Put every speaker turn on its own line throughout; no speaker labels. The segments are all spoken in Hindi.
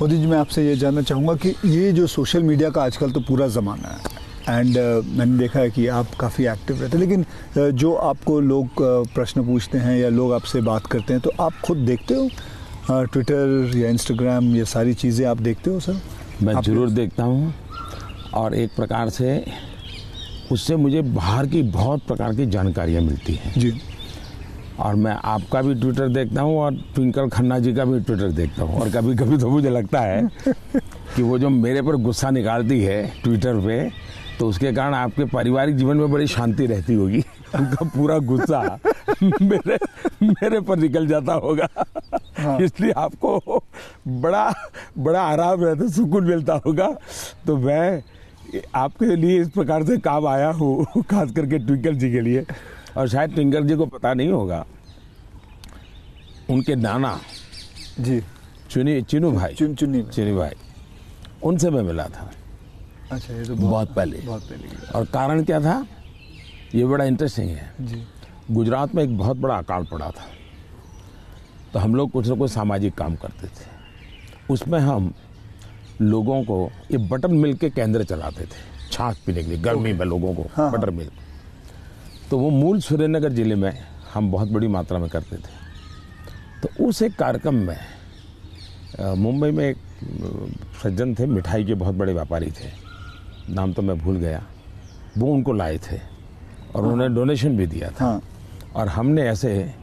मोदी जी, मैं आपसे ये जानना चाहूँगा कि ये जो सोशल मीडिया का आजकल तो पूरा ज़माना है एंड मैंने देखा है कि आप काफ़ी एक्टिव रहते हैं, लेकिन जो आपको लोग प्रश्न पूछते हैं या लोग आपसे बात करते हैं तो आप खुद देखते हो ट्विटर या इंस्टाग्राम, ये सारी चीज़ें आप देखते हो सर?
मैं ज़रूर देखता हूँ और एक प्रकार से उससे मुझे बाहर की बहुत प्रकार की जानकारियाँ मिलती हैं
जी।
और मैं आपका भी ट्विटर देखता हूँ और ट्विंकल खन्ना जी का भी ट्विटर देखता हूँ। और कभी कभी तो मुझे लगता है कि वो जो मेरे पर गुस्सा निकालती है ट्विटर पे, तो उसके कारण आपके पारिवारिक जीवन में बड़ी शांति रहती होगी। उनका पूरा गुस्सा मेरे पर निकल जाता होगा। हाँ। इसलिए आपको बड़ा आराम रहता, सुकून मिलता होगा। तो मैं आपके लिए इस प्रकार से काम आया हूँ, खास करके ट्विंकल जी के लिए। और शायद ट्विंकल जी को पता नहीं होगा, उनके नाना
जी
चिनू भाई,
चुनी
भाई, उनसे मैं मिला था।
अच्छा, ये तो
बहुत पहले। और कारण क्या था, ये बड़ा इंटरेस्टिंग है
जी।
गुजरात में एक बहुत बड़ा अकाल पड़ा था, तो हम लोग कुछ न कुछ सामाजिक काम करते थे। उसमें हम लोगों को ये बटर मिल्क के केंद्र चलाते थे, छाछ पीने के लिए गर्मी में लोगों को। हाँ। बटर मिल्क, तो वो मूल सुरेंद्रनगर जिले में हम बहुत बड़ी मात्रा में करते थे। तो उस एक कार्यक्रम में मुंबई में एक सज्जन थे, मिठाई के बहुत बड़े व्यापारी थे, नाम तो मैं भूल गया, वो उनको लाए थे और उन्होंने डोनेशन भी दिया था। हाँ। और हमने ऐसे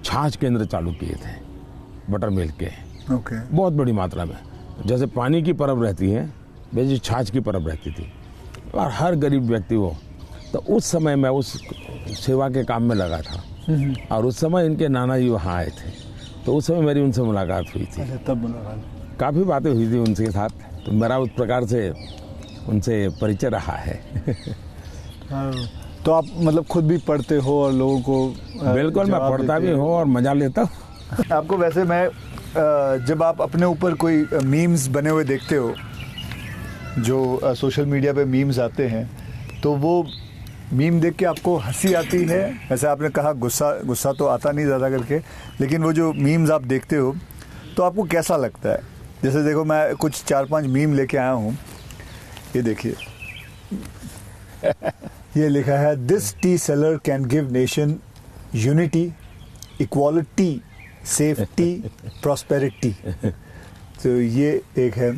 छाछ केंद्र चालू किए थे बटर मिल्क के।
ओके।
बहुत बड़ी मात्रा में, जैसे पानी की परब रहती है वैसे छाछ की परब रहती थी, और हर गरीब व्यक्ति वो। तो उस समय मैं उस सेवा के काम में लगा था और उस समय इनके नाना जी वहाँ आए थे, तो उस समय मेरी उनसे मुलाकात हुई थी।
तब मुलाकात,
काफ़ी बातें हुई थी उनके साथ, तो मेरा उस प्रकार से उनसे परिचय रहा है।
तो आप मतलब खुद भी पढ़ते हो और लोगों को? बिल्कुल,
मैं पढ़ता भी हूँ और मजा लेता हूँ।
आपको वैसे मैं जब आप अपने ऊपर कोई मीम्स बने हुए देखते हो, जो सोशल मीडिया पे मीम्स आते हैं, तो वो मीम देख के आपको हंसी आती है? वैसे आपने कहा गुस्सा तो आता नहीं ज़्यादा करके, लेकिन वो जो मीम्स आप देखते हो तो आपको कैसा लगता है? जैसे देखो, मैं कुछ 4-5 मीम लेके आया हूँ, ये देखिए। ये लिखा है, this T seller can give nation unity, equality, safety, prosperity. तो ये एक है,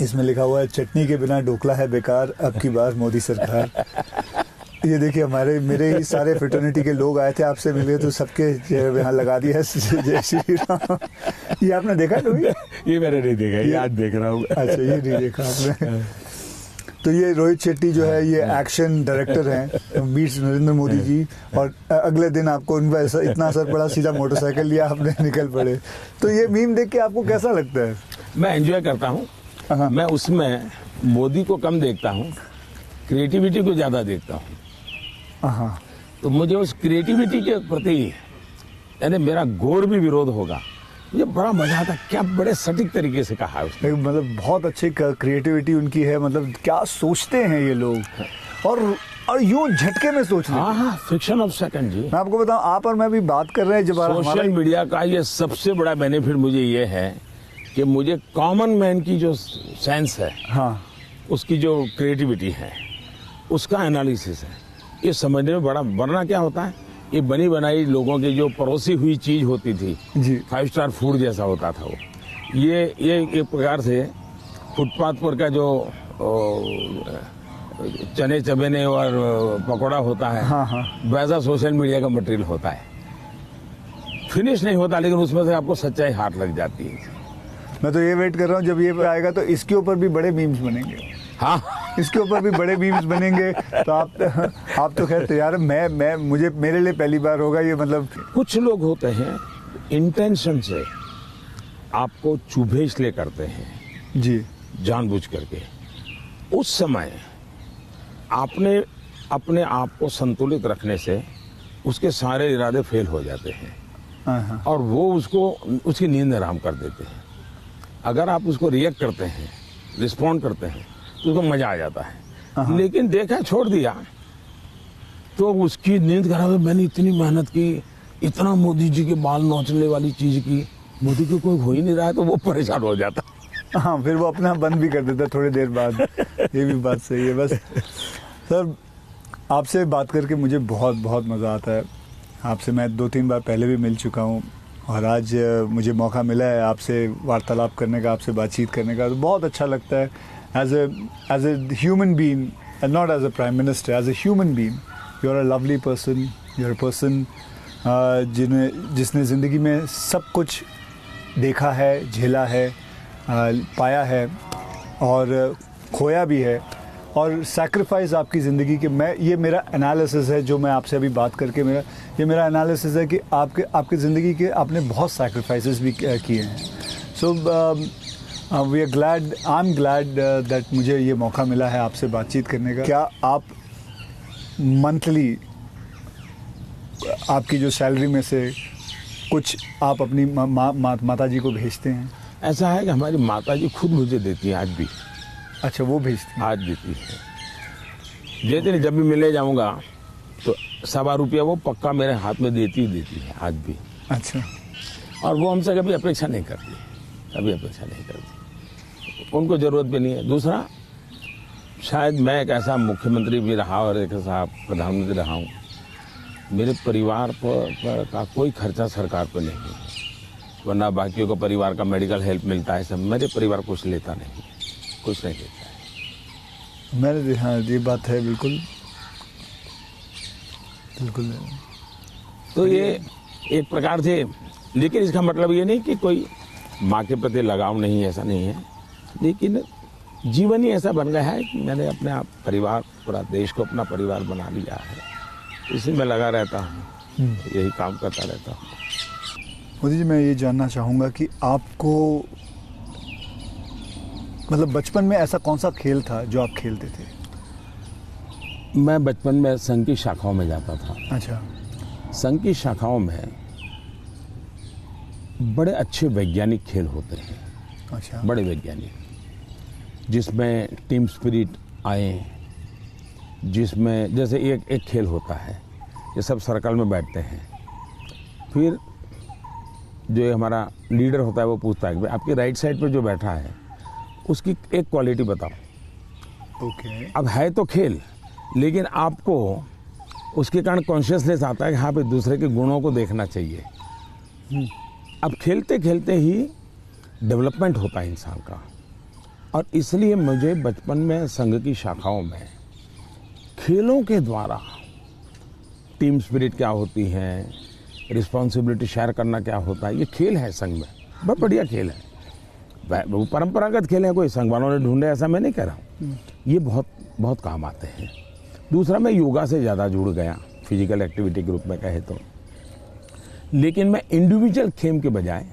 इसमें लिखा हुआ है, चटनी के बिना ढोकला है बेकार, अब की बार मोदी सरकार। ये देखिए, मेरे ही सारे फ्रेटर्निटी के लोग आए थे, आपसे मिले तो सबके यहाँ लगा दिया जय श्री राम। ये आपने देखा कभी?
ये मैंने नहीं देखा, ये आज देख रहा हूँ।
अच्छा, ये नहीं देखा आपने? तो ये रोहित शेट्टी जो है, ये एक्शन डायरेक्टर हैं, मीट नरेंद्र मोदी जी, और अगले दिन आपको उन पर इतना असर पड़ा, सीधा मोटरसाइकिल लिया आपने, निकल पड़े। तो ये मीम देख के आपको कैसा लगता है?
मैं एंजॉय करता हूँ। मैं उसमें मोदी को कम देखता हूँ, क्रिएटिविटी को ज़्यादा देखता हूँ। तो मुझे उस क्रिएटिविटी के प्रति, यानी मेरा घोर भी विरोध होगा, मुझे बड़ा मजा आता। क्या बड़े सटीक तरीके से कहा उसने,
मतलब बहुत अच्छी क्रिएटिविटी उनकी है। मतलब क्या सोचते हैं ये लोग, और यूं झटके में सोच रहे हैं।
हाँ, फ्रिक्शन ऑफ सेकंड जी।
मैं आपको बताऊं, आप और मैं भी बात कर रहे हैं जब
सोशल मीडिया का ये सबसे बड़ा बेनिफिट मुझे ये है कि मुझे कॉमन मैन की जो सेंस है, हाँ, उसकी जो क्रिएटिविटी है, उसका एनालिसिस है, ये समझने में बड़ा। वरना क्या होता है, ये बनी बनाई लोगों की जो परोसी हुई चीज होती थी जी, 5 स्टार फूड जैसा होता था वो। ये एक प्रकार से फुटपाथ पर का जो चने चबेने और पकौड़ा होता है, हाँ, हाँ, वैसा सोशल मीडिया का मटेरियल होता है। फिनिश नहीं होता, लेकिन उसमें से आपको सच्चाई हाथ लग जाती है। मैं तो ये वेट कर रहा हूँ, जब ये आएगा तो इसके ऊपर भी बड़े मीम्स बनेंगे। हाँ, इसके ऊपर भी बड़े मीम्स बनेंगे। तो आप तो खैर तैयार है, मेरे लिए पहली बार होगा ये। मतलब कुछ लोग होते हैं इंटेंशन से आपको चुभे इसलिए करते हैं जी, जानबूझ करके। उस समय आपने अपने आप को संतुलित रखने से उसके सारे इरादे फेल हो जाते हैं और वो उसकी नींद हराम कर देते हैं। अगर आप उसको रिएक्ट करते हैं, रिस्पॉन्ड करते हैं, तो उसको मजा आ जाता है। लेकिन देखा छोड़ दिया तो उसकी नींद खराब है। मैंने इतनी मेहनत की, इतना मोदी जी के बाल नोचने वाली चीज की, मोदी को कोई हो ही नहीं रहा है, तो वो परेशान हो जाता।
हाँ, फिर वो अपना बंद भी कर देता थोड़ी देर बाद। ये भी बात सही है। बस सर, आपसे बात करके मुझे बहुत बहुत मज़ा आता है। आपसे मैं 2-3 बार पहले भी मिल चुका हूँ और आज मुझे मौका मिला है आपसे वार्तालाप करने का, आपसे बातचीत करने का, तो बहुत अच्छा लगता है। As a human being and not as a prime minister, as a human being you are a lovely person, you are a person जिसने ज़िंदगी में सब कुछ देखा है, झेला है, पाया है और खोया भी है, और सैक्रिफाइस आपकी ज़िंदगी के, ये मेरा एनालिसिस है जो मैं आपसे अभी बात करके मेरा एनालिसिस है कि आपकी ज़िंदगी के आपने बहुत सैक्रिफाइसेस भी किए हैं। So we are glad, I am glad that मुझे ये मौका मिला है आपसे बातचीत करने का। क्या आप मंथली आपकी जो सैलरी में से कुछ आप अपनी माता जी को भेजते हैं?
ऐसा है कि हमारी माता जी खुद मुझे देती हैं आज भी।
अच्छा, वो भेजती हैं?
आज देती है। जिस दिन जब भी मिले जाऊंगा तो ₹1.25 वो पक्का मेरे हाथ में देती है आज भी।
अच्छा।
और वो हमसे कभी अपेक्षा नहीं करती, कभी अपेक्षा नहीं करती, उनको जरूरत भी नहीं है। दूसरा, शायद मैं एक ऐसा मुख्यमंत्री भी रहा और एक ऐसा प्रधानमंत्री रहा हूँ, मेरे परिवार पर का कोई खर्चा सरकार पर नहीं है, वरना बाकियों को परिवार का मेडिकल हेल्प मिलता है सब, मेरे परिवार कुछ लेता नहीं, कुछ नहीं लेता है।
मैंने, हाँ, ये बात है, बिल्कुल बिल्कुल।
तो ये एक प्रकार से, लेकिन इसका मतलब ये नहीं कि कोई माँ के प्रति लगाव नहीं है, ऐसा नहीं है, लेकिन जीवन ही ऐसा बन गया है कि मैंने अपने आप परिवार, पूरा देश को अपना परिवार बना लिया है, इसी में लगा रहता हूँ, यही काम करता रहता हूँ।
मोदी जी, मैं ये जानना चाहूँगा कि आपको मतलब बचपन में ऐसा कौन सा खेल था जो आप खेलते थे?
मैं बचपन में संघ की शाखाओं में जाता था।
अच्छा।
संघ की शाखाओं में बड़े अच्छे वैज्ञानिक खेल होते हैं।
अच्छा।
बड़े वैज्ञानिक, जिसमें टीम स्पिरिट आए, जिसमें जैसे एक खेल होता है, ये सब सर्कल में बैठते हैं, फिर जो हमारा लीडर होता है वो पूछता है कि आपकी राइट साइड पर जो बैठा है उसकी एक क्वालिटी बताओ।
ओके।
अब है तो खेल, लेकिन आपको उसके कारण कॉन्शियसनेस आता है कि हाँ पे दूसरे के गुणों को देखना चाहिए। अब खेलते खेलते ही डेवलपमेंट होता है इंसान का, और इसलिए मुझे बचपन में संघ की शाखाओं में खेलों के द्वारा टीम स्पिरिट क्या होती है, रिस्पॉन्सिबिलिटी शेयर करना क्या होता है, ये खेल है संघ में, बहुत बढ़िया खेल है। वो परंपरागत खेल है, कोई संघ वालों ने ढूंढे ऐसा मैं नहीं कह रहा हूँ, ये बहुत बहुत काम आते हैं। दूसरा, मैं योगा से ज़्यादा जुड़ गया, फिजिकल एक्टिविटी ग्रुप में कहे तो, लेकिन मैं इंडिविजुअल खेल के बजाय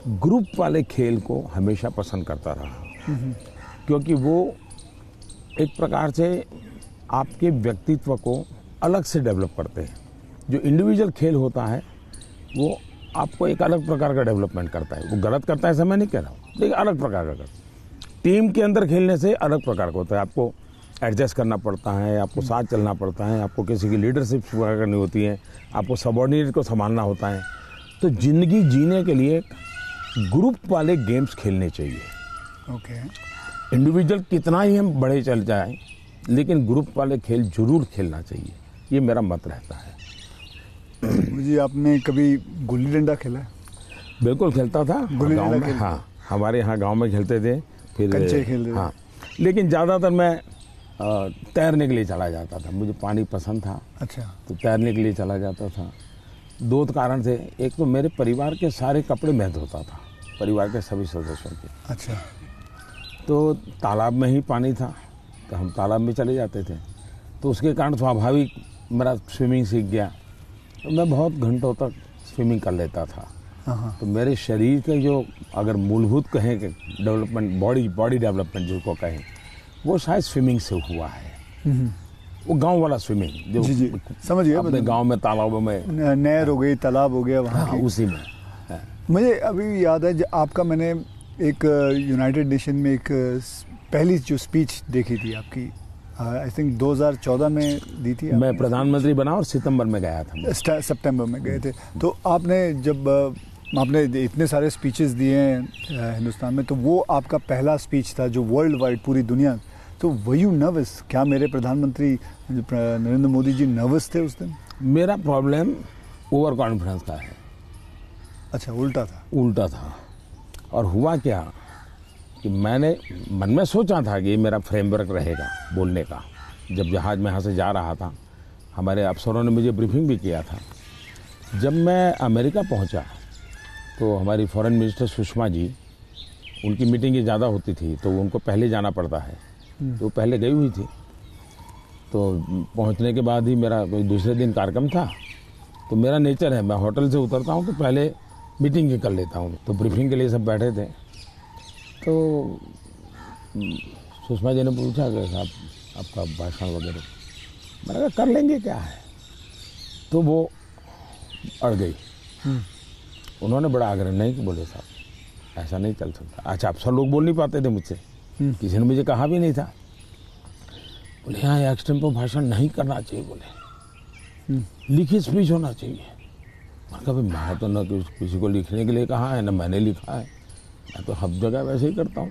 ग्रुप वाले खेल को हमेशा पसंद करता रहा, क्योंकि वो एक प्रकार से आपके व्यक्तित्व को अलग से डेवलप करते हैं। जो इंडिविजुअल खेल होता है वो आपको एक अलग प्रकार का डेवलपमेंट करता है, वो गलत करता है ऐसा मैं नहीं कह रहा हूँ, लेकिन अलग प्रकार का करता है। टीम के अंदर खेलने से अलग प्रकार का होता है, आपको एडजस्ट करना पड़ता है, आपको साथ चलना पड़ता है, आपको किसी की लीडरशिप करनी होती है, आपको सबॉर्डिनेट को संभालना होता है। तो जिंदगी जीने के लिए ग्रुप वाले गेम्स खेलने चाहिए।
ओके।
इंडिविजुअल कितना ही हम बड़े चल जाएं, लेकिन ग्रुप वाले खेल जरूर खेलना चाहिए, ये मेरा मत रहता है।
मुझे, आपने कभी गुल्ली डंडा खेला है?
बिल्कुल खेलता था गाँव में। हाँ, हमारे यहाँ गांव में खेलते थे, फिर
कंचे खेलते थे।
हाँ, लेकिन ज़्यादातर मैं तैरने के लिए चला जाता था, मुझे पानी पसंद था। अच्छा। तो तैरने के लिए चला जाता था। 2 कारण थे, एक तो मेरे परिवार के सारे कपड़े मैं धोता था, परिवार के सभी सदस्यों के। अच्छा। तो तालाब में ही पानी था, तो हम तालाब में चले जाते थे, तो उसके कारण स्वाभाविक मेरा स्विमिंग सीख गया, तो मैं बहुत घंटों तक स्विमिंग कर लेता था। तो मेरे शरीर के जो अगर मूलभूत कहें कि डेवलपमेंट, बॉडी डेवलपमेंट जिसको कहें, वो शायद स्विमिंग से हुआ है। वो गांव वाला स्विमिंग जो
जी, समझ गया,
अपने गांव में तालाबों में,
नहर हो गई, तालाब हो गया वहाँ,
उसी में।
मुझे अभी याद है आपका, मैंने एक यूनाइटेड नेशन में एक पहली जो स्पीच देखी थी आपकी, आई थिंक 2014 में दी थी।
मैं प्रधानमंत्री बना और सितंबर में गया था,
सितंबर में गए थे। तो आपने जब आपने इतने सारे स्पीचेस दिए हैं हिंदुस्तान में, तो वो आपका पहला स्पीच था जो वर्ल्ड वाइड पूरी दुनिया, तो वर यू नर्वस? क्या मेरे प्रधानमंत्री नरेंद्र मोदी जी नर्वस थे उस दिन?
मेरा प्रॉब्लम ओवर कॉन्फिडेंस का है।
अच्छा, उल्टा था?
उल्टा था। और हुआ क्या कि मैंने मन में सोचा था कि ये मेरा फ्रेमवर्क रहेगा बोलने का। जब जहाज में यहाँ से जा रहा था, हमारे अफसरों ने मुझे ब्रीफिंग भी किया था। जब मैं अमेरिका पहुँचा तो हमारी फॉरेन मिनिस्टर सुषमा जी, उनकी मीटिंगें ज़्यादा होती थी तो उनको पहले जाना पड़ता है, तो पहले गई हुई थी। तो पहुंचने के बाद ही मेरा कोई दूसरे दिन कार्यक्रम था, तो मेरा नेचर है, मैं होटल से उतरता हूं तो पहले मीटिंग कर लेता हूं। तो ब्रीफिंग के लिए सब बैठे थे, तो सुषमा जी ने पूछा कि साहब आपका भाषण वगैरह, मैंने कहा कर लेंगे, क्या है। तो वो अड़ गई। उन्होंने बड़ा आग्रह नहीं कि बोले साहब ऐसा नहीं चल सकता। अच्छा, अफसर लोग बोल नहीं पाते थे मुझसे, किसी ने मुझे कहा भी नहीं था। बोले यहाँ एक्सटेम्पो भाषण नहीं करना चाहिए, बोले लिखित स्पीच होना चाहिए। मैंने कहा मैं तो न किसी को लिखने के लिए कहा है, न मैंने लिखा है, मैं तो हर जगह वैसे ही करता हूँ।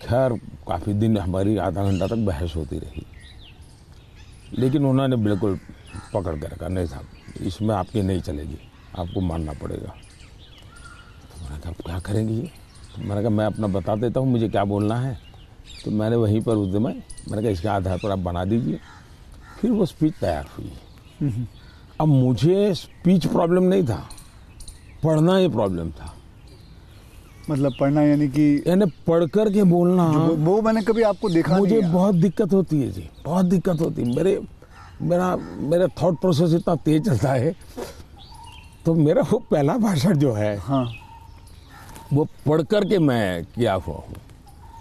खैर काफ़ी दिन हमारी आधा घंटा तक बहस होती रही, लेकिन उन्होंने बिल्कुल पकड़ कर रखा, नहीं साहब इसमें आपकी नहीं चलेगी, आपको मानना पड़ेगा। तो मैंने कहा क्या करेंगे ये? तो मैंने कहा मैं अपना बता देता हूँ मुझे क्या बोलना है। तो मैंने वहीं पर उस दिन मैंने कहा इसके आधार पर आप बना दीजिए। फिर वो स्पीच तैयार हुई। अब मुझे स्पीच प्रॉब्लम नहीं था, पढ़ना ये प्रॉब्लम था।
मतलब पढ़ना यानी
पढ़ कर के बोलना,
वो मैंने कभी आपको देखा नहीं।
मुझे बहुत दिक्कत होती है जी, बहुत दिक्कत होती है। मेरा थॉट प्रोसेस इतना तेज चलता है। तो मेरा वो पहला भाषण जो है, हाँ, वो पढ़ कर के मैं किया हुआ हूँ,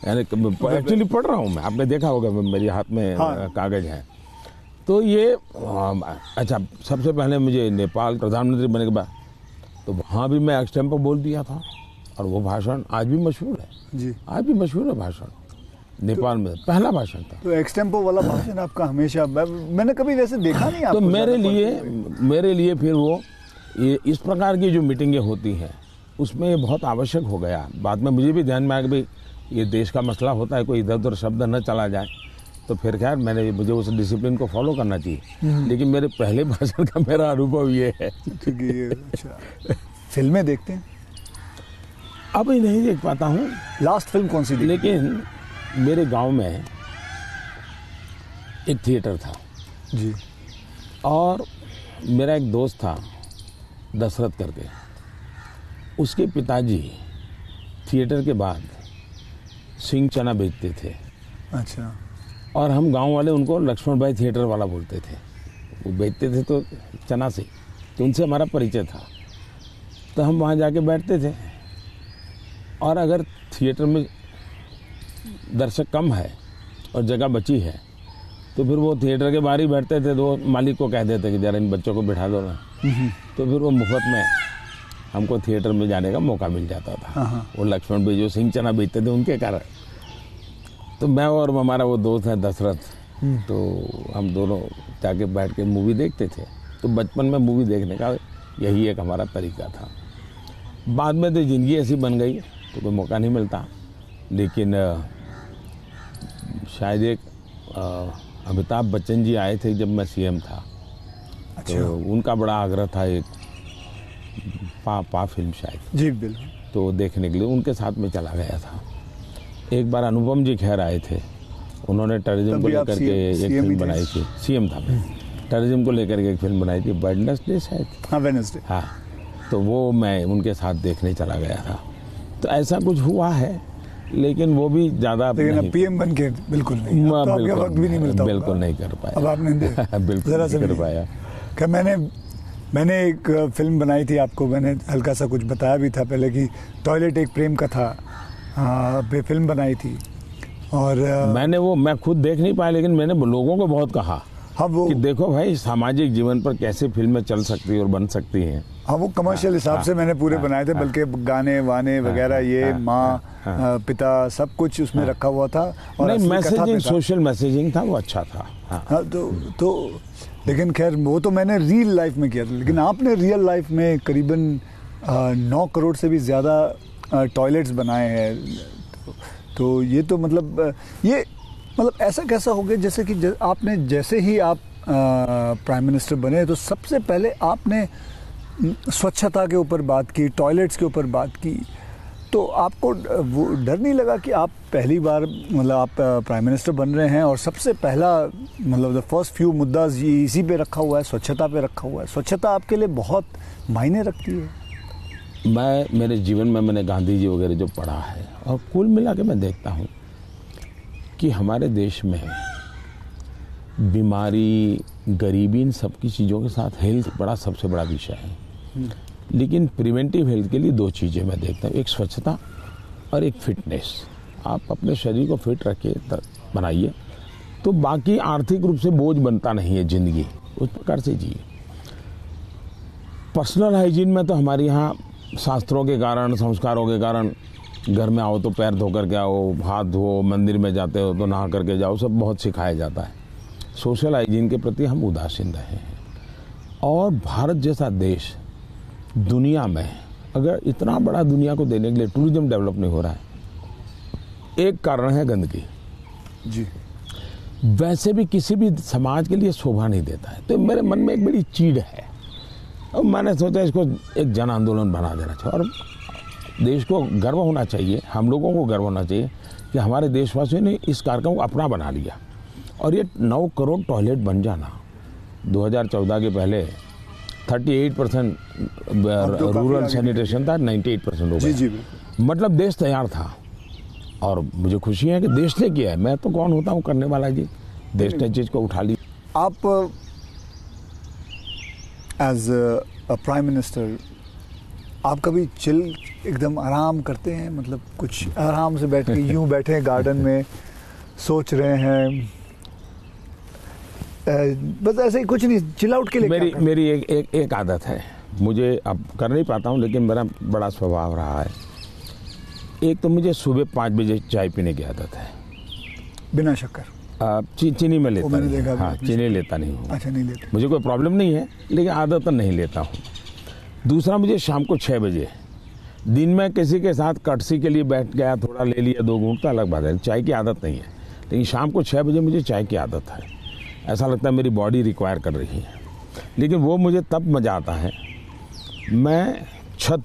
यानी एक्चुअली पढ़ रहा हूँ मैं। आपने देखा होगा मेरे हाथ में हाँ, कागज है। तो ये अच्छा, सबसे पहले मुझे नेपाल प्रधानमंत्री बनने के बाद तो वहाँ भी मैं एक्सटेम्पो बोल दिया था, और वो भाषण आज भी मशहूर है जी, आज भी मशहूर है भाषण। नेपाल में पहला भाषण था।
तो एक्सटेम्पो वाला भाषण आपका हमेशा, मैंने कभी वैसे देखा नहीं आपको।
तो मेरे लिए फिर वो ये इस प्रकार की जो मीटिंगें होती हैं उसमें ये बहुत आवश्यक हो गया। बाद में मुझे भी ध्यान में आया कि भाई ये देश का मसला होता है, कोई इधर उधर शब्द न चला जाए। तो फिर खैर मुझे उस डिसिप्लिन को फॉलो करना चाहिए। लेकिन मेरे पहले भाषण का मेरा अनुभव ये है।
अच्छा, फिल्में देखते हैं?
अभी नहीं देख पाता हूँ।
लास्ट फिल्म कौन सी थी?
लेकिन मेरे गांव में एक थिएटर था
जी,
और मेरा एक दोस्त था दशरथ करके, उसके पिताजी थिएटर के बाद सिंह चना बेचते थे।
अच्छा।
और हम गांव वाले उनको लक्ष्मण भाई थिएटर वाला बोलते थे। वो बेचते थे तो चना से, तो उनसे हमारा परिचय था। तो हम वहाँ जाके बैठते थे, और अगर थिएटर में दर्शक कम है और जगह बची है तो फिर वो थिएटर के बाहर ही बैठते थे। तो मालिक को कह देते कि जरा इन बच्चों को बिठा दो ना। तो फिर वो मुफ्त में हमको थिएटर में जाने का मौका मिल जाता था। वो लक्ष्मण भाई जो सिंह चना बेचते थे उनके कारण। तो मैं और हमारा वो दोस्त है दशरथ, तो हम दोनों जाके बैठ के मूवी देखते थे। तो बचपन में मूवी देखने का यही एक हमारा तरीका था। बाद में तो ज़िंदगी ऐसी बन गई तो कोई मौका नहीं मिलता। लेकिन शायद एक अमिताभ बच्चन जी आए थे जब मैं सीएम था। अच्छा। तो उनका बड़ा आग्रह था एक पा फिल्म शायद
जी बिल्कुल,
तो देखने के लिए उनके साथ में चला गया था। एक बार अनुपम जी खैर आए थे, उन्होंने टूरिज्म को लेकर के एक फिल्म बनाई थी। सीएम था मैं, टूरिज्म को लेकर के एक फिल्म बनाई थी, वेडनेसडे शायद।
हाँ वेडनेसडे।
हाँ, तो वो मैं उनके साथ देखने चला गया था। तो ऐसा कुछ हुआ है, लेकिन वो भी ज़्यादा
पीएम बन के बिल्कुल नहीं, तो आपके वक्त भी नहीं मिलता।
बिल्कुल नहीं कर पाया।
अब आपने
बिल्कुल नहीं कर पाया।
क्या मैंने एक फिल्म बनाई थी, आपको मैंने हल्का सा कुछ बताया भी था पहले कि टॉयलेट एक प्रेम कथा पे फिल्म बनाई थी। और
मैं खुद देख नहीं पाया, लेकिन मैंने लोगों को बहुत कहा कि देखो भाई सामाजिक जीवन पर कैसे फिल्में चल सकती है और बन सकती हैं।
हाँ, वो कमर्शियल हिसाब से मैंने पूरे बनाए थे, बल्कि गाने वाने वगैरह ये माँ पिता सब कुछ उसमें रखा हुआ था। और
नहीं, मैसेजिंग, सोशल मैसेजिंग था, वो अच्छा था।
हाँ, तो लेकिन खैर वो तो मैंने रियल लाइफ में किया था। लेकिन आपने रियल लाइफ में करीबन 9 करोड़ से भी ज़्यादा टॉयलेट्स बनाए हैं। तो ये तो मतलब ये मतलब ऐसा कैसा हो गया जैसे कि आपने जैसे ही आप प्राइम मिनिस्टर बने तो सबसे पहले आपने स्वच्छता के ऊपर बात की, टॉयलेट्स के ऊपर बात की, तो आपको वो डर नहीं लगा कि आप पहली बार मतलब आप प्राइम मिनिस्टर बन रहे हैं और सबसे पहला मतलब द फर्स्ट फ्यू मुद्दा इसी पे रखा हुआ है, स्वच्छता पे रखा हुआ है? स्वच्छता आपके लिए बहुत मायने रखती है।
मैं मेरे जीवन में मैंने गांधी जी वगैरह जो पढ़ा है और कुल मिला के मैं देखता हूँ कि हमारे देश में बीमारी, गरीबी, इन सब की चीज़ों के साथ हेल्थ बड़ा सबसे बड़ा विषय है। लेकिन प्रिवेंटिव हेल्थ के लिए 2 चीज़ें मैं देखता हूँ, एक स्वच्छता और एक फिटनेस। आप अपने शरीर को फिट रखिए, बनाइए, तो बाकी आर्थिक रूप से बोझ बनता नहीं है ज़िंदगी, उस प्रकार से जिए। पर्सनल हाइजीन में तो हमारे यहाँ शास्त्रों के कारण, संस्कारों के कारण, घर में आओ तो पैर धो करके आओ, हाथ धो, मंदिर में जाते हो तो नहा करके जाओ, सब बहुत सिखाया जाता है। सोशल हाइजीन के प्रति हम उदासीन रहे हैं। और भारत जैसा देश दुनिया में, अगर इतना बड़ा दुनिया को देने के लिए टूरिज्म डेवलप नहीं हो रहा है, एक कारण है गंदगी
जी।
वैसे भी किसी भी समाज के लिए शोभा नहीं देता है। तो मेरे मन में एक बड़ी चीड़ है और मैंने सोचा इसको एक जन आंदोलन बना देना चाहिए। और देश को गर्व होना चाहिए, हम लोगों को गर्व होना चाहिए कि हमारे देशवासियों ने इस कार्यक्रम को अपना बना लिया। और ये 9 करोड़ टॉयलेट बन जाना, 2014 के पहले 38% रूरल सैनिटेशन था, 98% हो गया।
जी।
मतलब देश तैयार था और मुझे खुशी है कि देश ने किया है। मैं तो कौन होता हूँ करने वाला जी, देश ने चीज़ को उठा ली।
आप एज अ प्राइम मिनिस्टर आप कभी चिल एकदम आराम करते हैं? मतलब कुछ आराम से बैठ के यूं बैठे हैं गार्डन में, सोच रहे हैं, बस ऐसे ही कुछ नहीं, चिल आउट के लिए?
मेरी एक आदत है, मुझे अब कर नहीं पाता हूँ लेकिन मेरा बड़ा स्वभाव रहा है। एक तो मुझे सुबह 5 बजे चाय पीने की आदत है,
बिना शक्कर?
चीनी में लेता नहीं।
हाँ,
चीनी लेता नहीं हूँ।
अच्छा, नहीं लेते?
मुझे कोई प्रॉब्लम नहीं है लेकिन आदत नहीं लेता हूँ। दूसरा, मुझे शाम को 6 बजे, दिन में किसी के साथ कटसी के लिए बैठ गया, थोड़ा ले लिया 2 घूंट, तो अलग बात है, चाय की आदत नहीं है। लेकिन शाम को 6 बजे मुझे चाय की आदत है, ऐसा लगता है मेरी बॉडी रिक्वायर कर रही है। लेकिन वो मुझे तब मज़ा आता है, मैं छत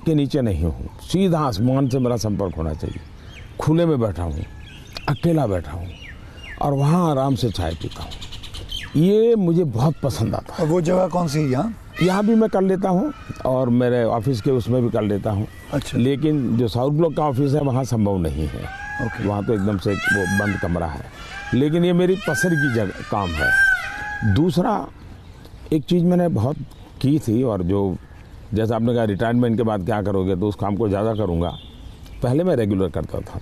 के नीचे नहीं हूँ, सीधा आसमान से मेरा संपर्क होना चाहिए, खुले में बैठा हूँ, अकेला बैठा हूँ और वहाँ आराम से चाय पीता हूँ। ये मुझे बहुत पसंद आता है।
और वो जगह कौन सी है?
यहाँ भी मैं कर लेता हूँ और मेरे ऑफिस के उसमें भी कर लेता हूँ।
अच्छा।
लेकिन जो साउथ ब्लॉक का ऑफिस है वहाँ संभव नहीं है।
ओके।
वहाँ तो एकदम से वो बंद कमरा है, लेकिन ये मेरी पसंद की जगह काम है। दूसरा, एक चीज़ मैंने बहुत की थी और जो जैसा आपने कहा रिटायरमेंट के बाद क्या करोगे, तो उस काम को ज़्यादा करूँगा। पहले मैं रेगुलर करता था,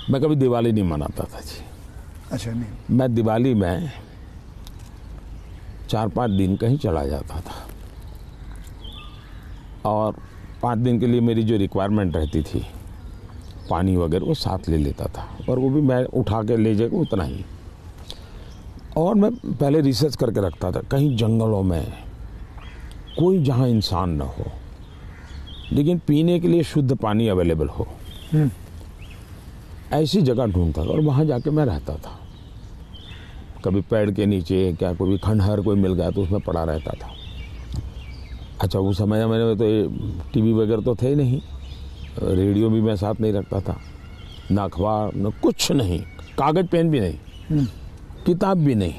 मैं कभी दिवाली नहीं मनाता था जी।
अच्छा। नहीं,
मैं दिवाली में 4-5 दिन कहीं चला जाता था और 5 दिन के लिए मेरी जो रिक्वायरमेंट रहती थी, पानी वगैरह, वो साथ ले लेता था और वो भी मैं उठा के ले जाएगा उतना ही। और मैं पहले रिसर्च करके रखता था कहीं जंगलों में कोई जहाँ इंसान न हो लेकिन पीने के लिए शुद्ध पानी अवेलेबल हो, ऐसी जगह ढूंढता था और वहाँ जाके मैं रहता था। कभी पेड़ के नीचे, क्या कोई खंडहर कोई मिल गया तो उसमें पड़ा रहता था। अच्छा, उस समय में तो टीवी वगैरह तो थे नहीं, रेडियो भी मैं साथ नहीं रखता था, ना अखबार, न कुछ नहीं, कागज पेन भी नहीं, किताब भी नहीं,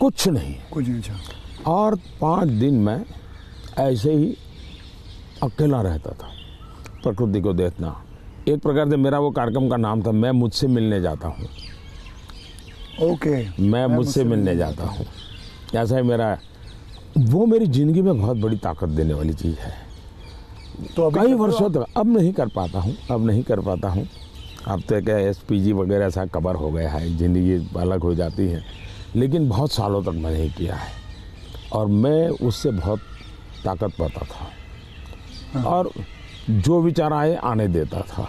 कुछ नहीं। और 5 दिन मैं ऐसे ही अकेला रहता था, प्रकृति को देखना। एक प्रकार से मेरा वो कार्यक्रम का नाम था, मैं मुझसे मिलने जाता हूँ।
ओके।
मैं मुझसे मिलने जाता हूँ, ऐसा ही मेरा, वो मेरी ज़िंदगी में बहुत बड़ी ताकत देने वाली चीज़ है।
तो
कई वर्षों तक अब नहीं कर पाता हूँ, अब तो क्या SPG वगैरह ऐसा कवर हो गया है, ज़िंदगी अलग हो जाती है, लेकिन बहुत सालों तक मैंने नहीं किया है और मैं उससे बहुत ताकत पाता था। और जो विचार आए आने देता था,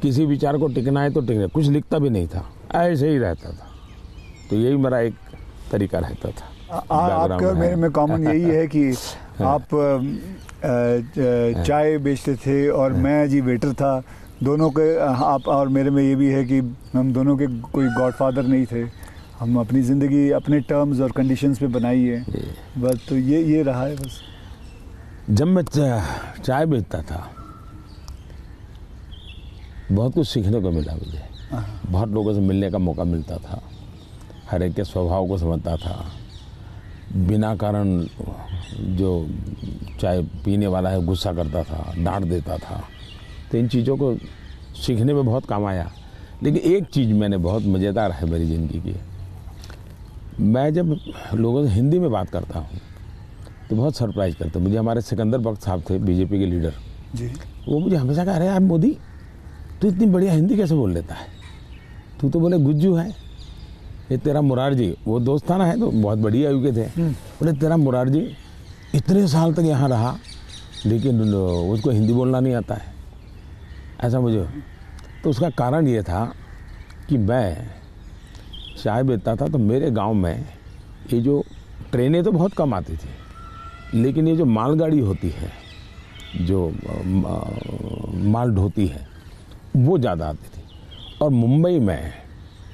किसी विचार को टिकना है तो टिकना, कुछ लिखता भी नहीं था, ऐसे ही रहता था। तो यही मेरा एक तरीका रहता था।
आपके और मेरे में कॉमन यही है कि आप चाय बेचते थे और मैं जी वेटर था। दोनों के आप और मेरे में ये भी है कि हम दोनों के कोई गॉडफादर नहीं थे। हम अपनी ज़िंदगी अपने टर्म्स और कंडीशंस पे बनाई है बस। तो ये रहा है बस।
जब मैं चाय बेचता था बहुत कुछ सीखने को मिला मुझे। बहुत लोगों से मिलने का मौका मिलता था, हर एक के स्वभाव को समझता था। बिना कारण जो चाय पीने वाला है गुस्सा करता था, डांट देता था, तो इन चीज़ों को सीखने में बहुत काम आया। लेकिन एक चीज़ मैंने बहुत मज़ेदार है मेरी ज़िंदगी की, मैं जब लोगों से हिंदी में बात करता हूँ तो बहुत सरप्राइज करते। मुझे हमारे सिकंदर बख्त साहब थे बीजेपी के लीडर
जी,
वो मुझे हमेशा कह रहे हैं, यार मोदी तू इतनी बढ़िया हिंदी कैसे बोल लेता है, तू तो बोले गुज्जू है। ये तेरा मुरारजी, वो दोस्ताना है तो बहुत बढ़िया आयु के थे, बोले तेरा मुरारजी इतने साल तक यहाँ रहा लेकिन उसको हिंदी बोलना नहीं आता है, ऐसा मुझे। तो उसका कारण ये था कि मैं चाय बेचता था तो मेरे गांव में ये जो ट्रेनें तो बहुत कम आती थी, लेकिन ये जो मालगाड़ी होती है जो माल ढोती है वो ज़्यादा आती थी। और मुंबई में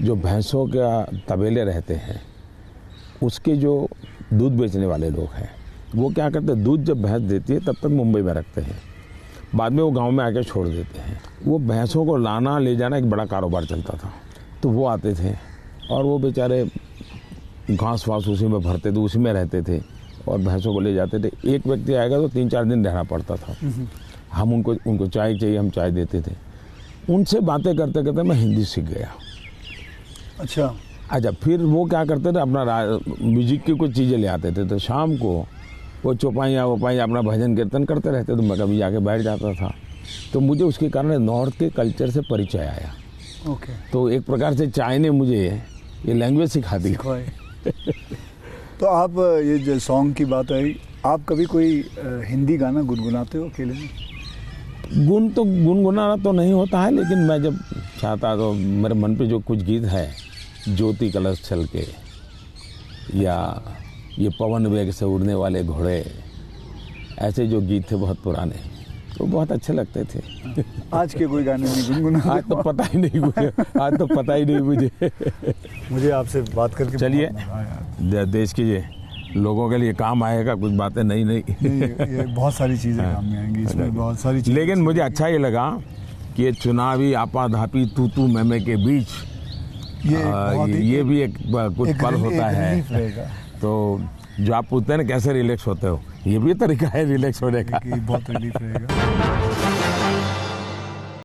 जो भैंसों का तबेले रहते हैं उसके जो दूध बेचने वाले लोग हैं वो क्या करते हैं, दूध जब भैंस देती है तब तक मुंबई में रखते हैं, बाद में वो गांव में आके छोड़ देते हैं। वो भैंसों को लाना ले जाना एक बड़ा कारोबार चलता था। तो वो आते थे और वो बेचारे घास वास उसी में भरते थे, उसी में रहते थे और भैंसों को ले जाते थे। एक व्यक्ति आएगा तो 3-4 दिन रहना पड़ता था। हम उनको चाय चाहिए, हम चाय देते थे। उनसे बातें करते करते मैं हिंदी सीख गया। अच्छा, फिर वो क्या करते थे, अपना म्यूजिक की कुछ चीज़ें ले आते थे, तो शाम को वो चौपाइयाँ अपना भजन कीर्तन करते रहते, तो मैं कभी जाके बैठ जाता था। तो मुझे उसके कारण नॉर्थ के कल्चर से परिचय आया।
ओके।
तो एक प्रकार से चाय ने मुझे ये लैंग्वेज सिखा दी।
तो आप ये जो सॉन्ग की बात आई, आप कभी कोई हिंदी गाना गुनगुनाते हो अकेले में?
गुनगुनाना तो नहीं होता है, लेकिन मैं जब चाहता तो मेरे मन पे जो कुछ गीत है, ज्योति कलश छल के या ये पवन वेग से उड़ने वाले घोड़े, ऐसे जो गीत थे बहुत पुराने, तो बहुत अच्छे लगते थे।
आज के कोई गाने नहीं गुनगुना?
आज तो पता ही नहीं मुझे।
मुझे आपसे बात करके
चलिए, देश के ये लोगों के लिए काम आएगा कुछ बातें नहीं
ये बहुत सारी चीज़ें काम में आएंगी इसमें, बहुत सारी चीज़ें।
लेकिन मुझे अच्छा ये लगा कि ये चुनावी आपाधापी तू मैमे के बीच ये भी एक कुछ पल होता है। तो जो आप पूछते हैं ना कैसे रिलैक्स होते हो, ये भी तरीका है रिलैक्स होने का।
बहुत रिलीफ रहेगा।